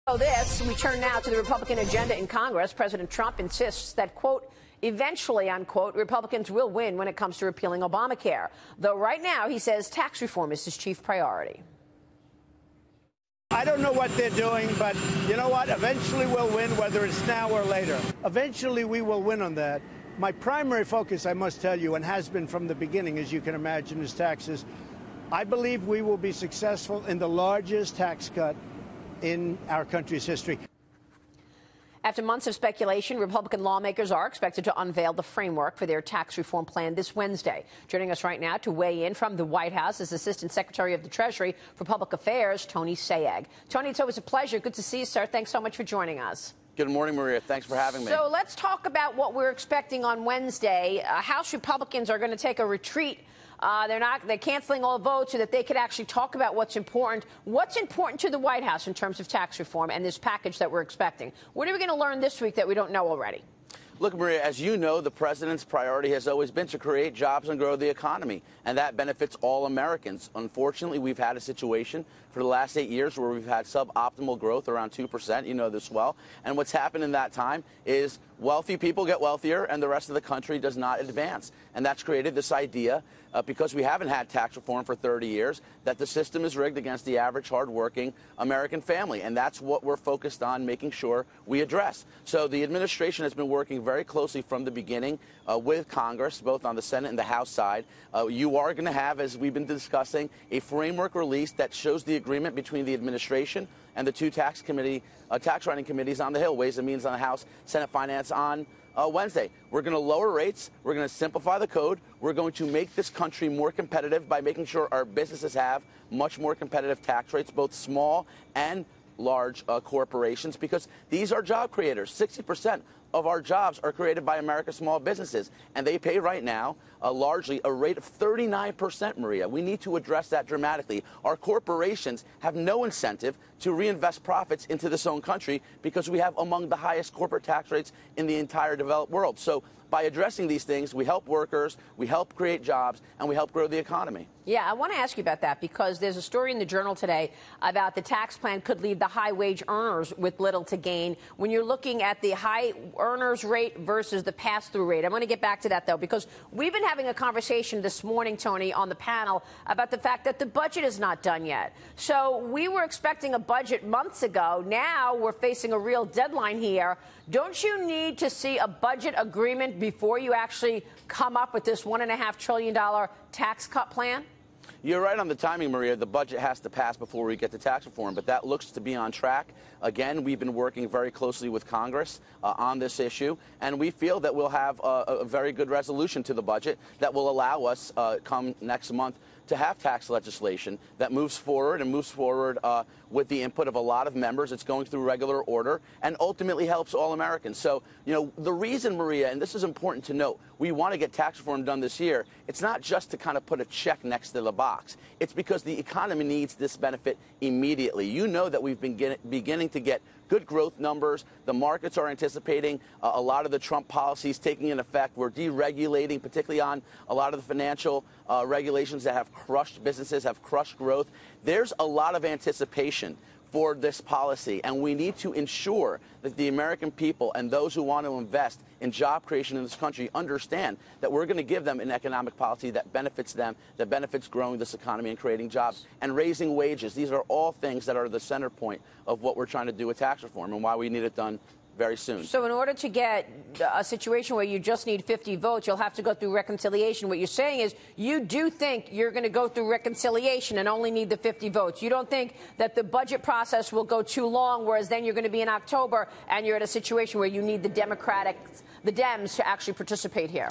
We turn now to the Republican agenda in Congress. President Trump insists that, quote, eventually, unquote, Republicans will win when it comes to repealing Obamacare. Though right now, he says tax reform is his chief priority. I don't know what they're doing, but you know what? Eventually we'll win, whether it's now or later. Eventually we will win on that. My primary focus, I must tell you, and has been from the beginning, as you can imagine, is taxes. I believe we will be successful in the largest tax cut in our country's history. After months of speculation, Republican lawmakers are expected to unveil the framework for their tax reform plan this Wednesday. Joining us right now to weigh in from the White House is Assistant Secretary of the Treasury for Public Affairs, Tony Sayegh. Tony, it's always a pleasure. Good to see you, sir. Thanks so much for joining us. Good morning, Maria. Thanks for having me. So let's talk about what we're expecting on Wednesday. House Republicans are going to take a retreat. They're canceling all votes so that they could actually talk about what's important. What's important to the White House in terms of tax reform and this package that we're expecting? What are we going to learn this week that we don't know already? Look, Maria, as you know, the president's priority has always been to create jobs and grow the economy, and that benefits all Americans. Unfortunately, we've had a situation for the last 8 years where we've had suboptimal growth around 2%. You know this well. And what's happened in that time is wealthy people get wealthier and the rest of the country does not advance. And that's created this idea, because we haven't had tax reform for 30 years, that the system is rigged against the average hardworking American family. And that's what we're focused on making sure we address. So the administration has been working very closely from the beginning with Congress, both on the Senate and the House side. You are going to have, as we've been discussing, a framework release that shows the agreement between the administration and the two tax writing committees on the Hill, Ways and Means on the House, Senate Finance on Wednesday. We're going to lower rates. We're going to simplify the code. We're going to make this country more competitive by making sure our businesses have much more competitive tax rates, both small and large corporations, because these are job creators. 60% of our jobs are created by America's small businesses, and they pay right now largely a rate of 39%, Maria. We need to address that dramatically. Our corporations have no incentive to reinvest profits into this own country because we have among the highest corporate tax rates in the entire developed world. So by addressing these things, we help workers, we help create jobs, and we help grow the economy. Yeah, I want to ask you about that because there's a story in the Journal today about the tax plan could leave the high wage earners with little to gain. When you're looking at the high earners rate versus the pass-through rate, I'm going to get back to that, though, because we've been having a conversation this morning, Tony, on the panel about the fact that the budget is not done yet. So we were expecting a budget months ago. Now we're facing a real deadline here. Don't you need to see a budget agreement before you actually come up with this $1.5 trillion tax cut plan? You're right on the timing, Maria. The budget has to pass before we get to tax reform, but that looks to be on track. Again, we've been working very closely with Congress on this issue, and we feel that we'll have a very good resolution to the budget that will allow us, come next month, to have tax legislation that moves forward with the input of a lot of members. It's going through regular order and ultimately helps all Americans. So, you know, the reason, Maria, and this is important to note, we want to get tax reform done this year, it's not just to kind of put a check next to the box. It's because the economy needs this benefit immediately. You know that we've been beginning to get good growth numbers. The markets are anticipating a lot of the Trump policies taking in effect. We're deregulating, particularly on a lot of the financial regulations that have crushed businesses, have crushed growth. There's a lot of anticipation for this policy, and we need to ensure that the American people and those who want to invest in job creation in this country understand that we're going to give them an economic policy that benefits them, that benefits growing this economy and creating jobs and raising wages. These are all things that are the center point of what we're trying to do with tax reform and why we need it done very soon. So in order to get a situation where you just need 50 votes, you'll have to go through reconciliation. What you're saying is you do think you're going to go through reconciliation and only need the 50 votes. You don't think that the budget process will go too long, whereas then you're going to be in October and you're at a situation where you need the Dems to actually participate here.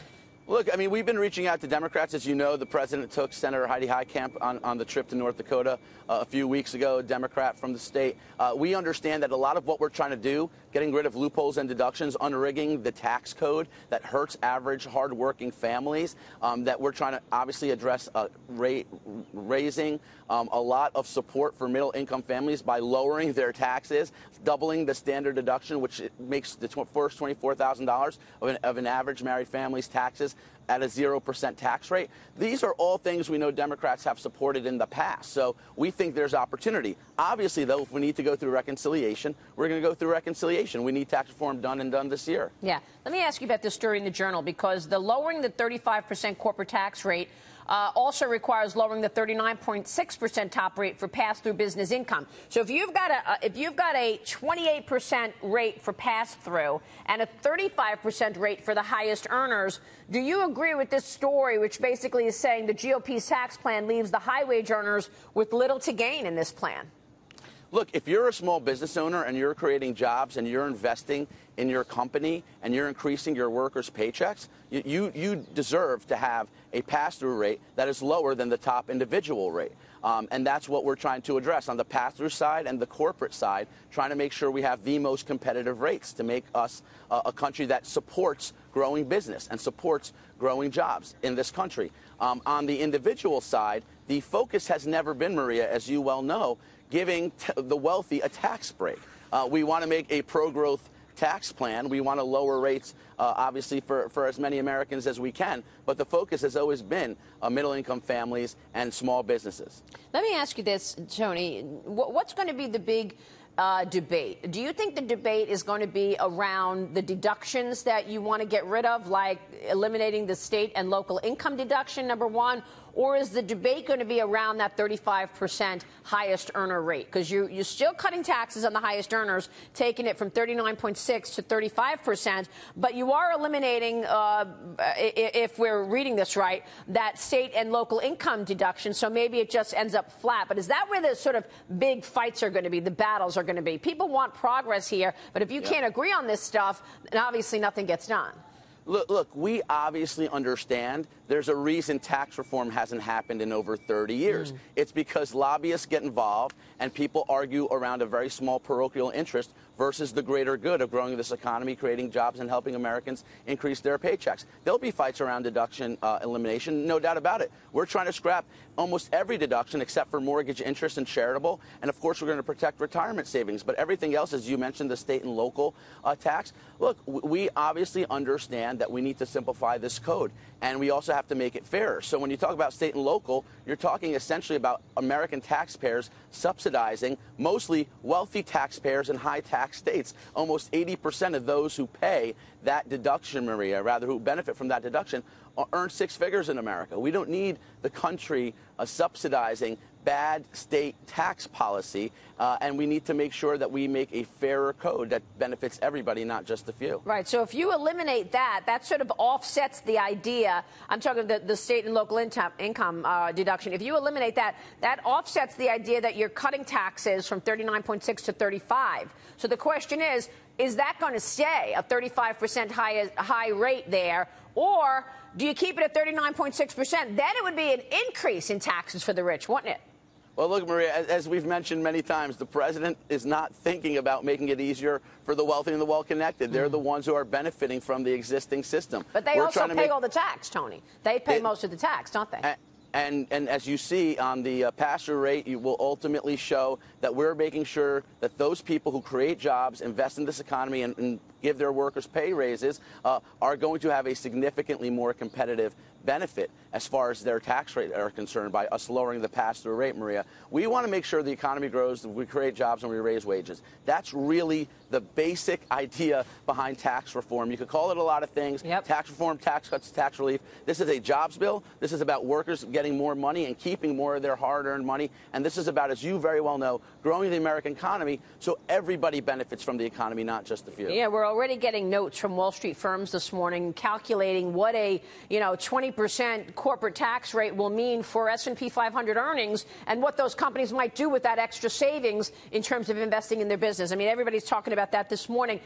Look, I mean, we've been reaching out to Democrats. As you know, the president took Senator Heidi Heitkamp on the trip to North Dakota a few weeks ago, a Democrat from the state. We understand that a lot of what we're trying to do, getting rid of loopholes and deductions, unrigging the tax code that hurts average, hardworking families, that we're trying to obviously address raising a lot of support for middle-income families by lowering their taxes, doubling the standard deduction, which makes the first $24,000 of an average married family's taxes at a 0% tax rate. These are all things we know Democrats have supported in the past. So we think there's opportunity. Obviously, though, if we need to go through reconciliation, we're going to go through reconciliation. We need tax reform done and done this year. Yeah. Let me ask you about this story in the Journal, because the lowering the 35% corporate tax rate also requires lowering the 39.6% top rate for pass-through business income. So if you've got a 28% rate for pass-through and a 35% rate for the highest earners, do you agree with this story, which basically is saying the GOP's tax plan leaves the high-wage earners with little to gain in this plan? Look, if you're a small business owner and you're creating jobs and you're investing in your company and you're increasing your workers' paychecks, you deserve to have a pass-through rate that is lower than the top individual rate. And that's what we're trying to address on the pass-through side and the corporate side, trying to make sure we have the most competitive rates to make us a country that supports growing business and supports growing jobs in this country. On the individual side, the focus has never been, Maria, as you well know, giving the wealthy a tax break. We want to make a pro-growth tax plan. We want to lower rates, obviously, for as many Americans as we can. But the focus has always been middle-income families and small businesses. Let me ask you this, Tony. What's going to be the big debate? Do you think the debate is going to be around the deductions that you want to get rid of, like eliminating the state and local income deduction, number one? Or is the debate going to be around that 35% highest earner rate? Because you're still cutting taxes on the highest earners, taking it from 39.6 to 35%, but you are eliminating, if we're reading this right, that state and local income deduction. So maybe it just ends up flat. But is that where the sort of big fights are going to be, the battles are going to be? People want progress here, but if you can't agree on this stuff, then obviously nothing gets done. Look, we obviously understand there's a reason tax reform hasn't happened in over 30 years. It's because lobbyists get involved and people argue around a very small parochial interest versus the greater good of growing this economy, creating jobs, and helping Americans increase their paychecks. There'll be fights around deduction elimination, no doubt about it. We're trying to scrap almost every deduction except for mortgage interest and charitable. And, of course, we're going to protect retirement savings. But everything else, as you mentioned, the state and local tax, look, we obviously understand that we need to simplify this code. And we also have to make it fairer. So when you talk about state and local, you're talking essentially about American taxpayers subsidizing mostly wealthy taxpayers in high tax states. Almost 80% of those who pay that deduction, Maria, rather who benefit from that deduction, earn six figures in America. We don't need the country subsidizing bad state tax policy, and we need to make sure that we make a fairer code that benefits everybody, not just a few. Right. So if you eliminate that, that sort of offsets the idea. I'm talking the state and local income deduction. If you eliminate that, that offsets the idea that you're cutting taxes from 39.6 to 35. So the question is that going to stay a 35% high rate there, or do you keep it at 39.6%? Then it would be an increase in taxes for the rich, wouldn't it? Well, look, Maria, as we've mentioned many times, the president is not thinking about making it easier for the wealthy and the well-connected. They're the ones who are benefiting from the existing system. But they also pay all the tax, Tony. They pay most of the tax, don't they? And as you see on the pass-through rate, you will ultimately show that we're making sure that those people who create jobs, invest in this economy, and give their workers pay raises are going to have a significantly more competitive benefit as far as their tax rate are concerned by us lowering the pass-through rate, Maria. We want to make sure the economy grows, we create jobs, and we raise wages. That's really the basic idea behind tax reform. You could call it a lot of things. Tax reform, tax cuts, tax relief. This is a jobs bill. This is about workers getting more money and keeping more of their hard-earned money. And this is about, as you very well know, growing the American economy so everybody benefits from the economy, not just a few. Yeah, we're already getting notes from Wall Street firms this morning calculating what a 20% corporate tax rate will mean for S&P 500 earnings and what those companies might do with that extra savings in terms of investing in their business. I mean, everybody's talking about that this morning.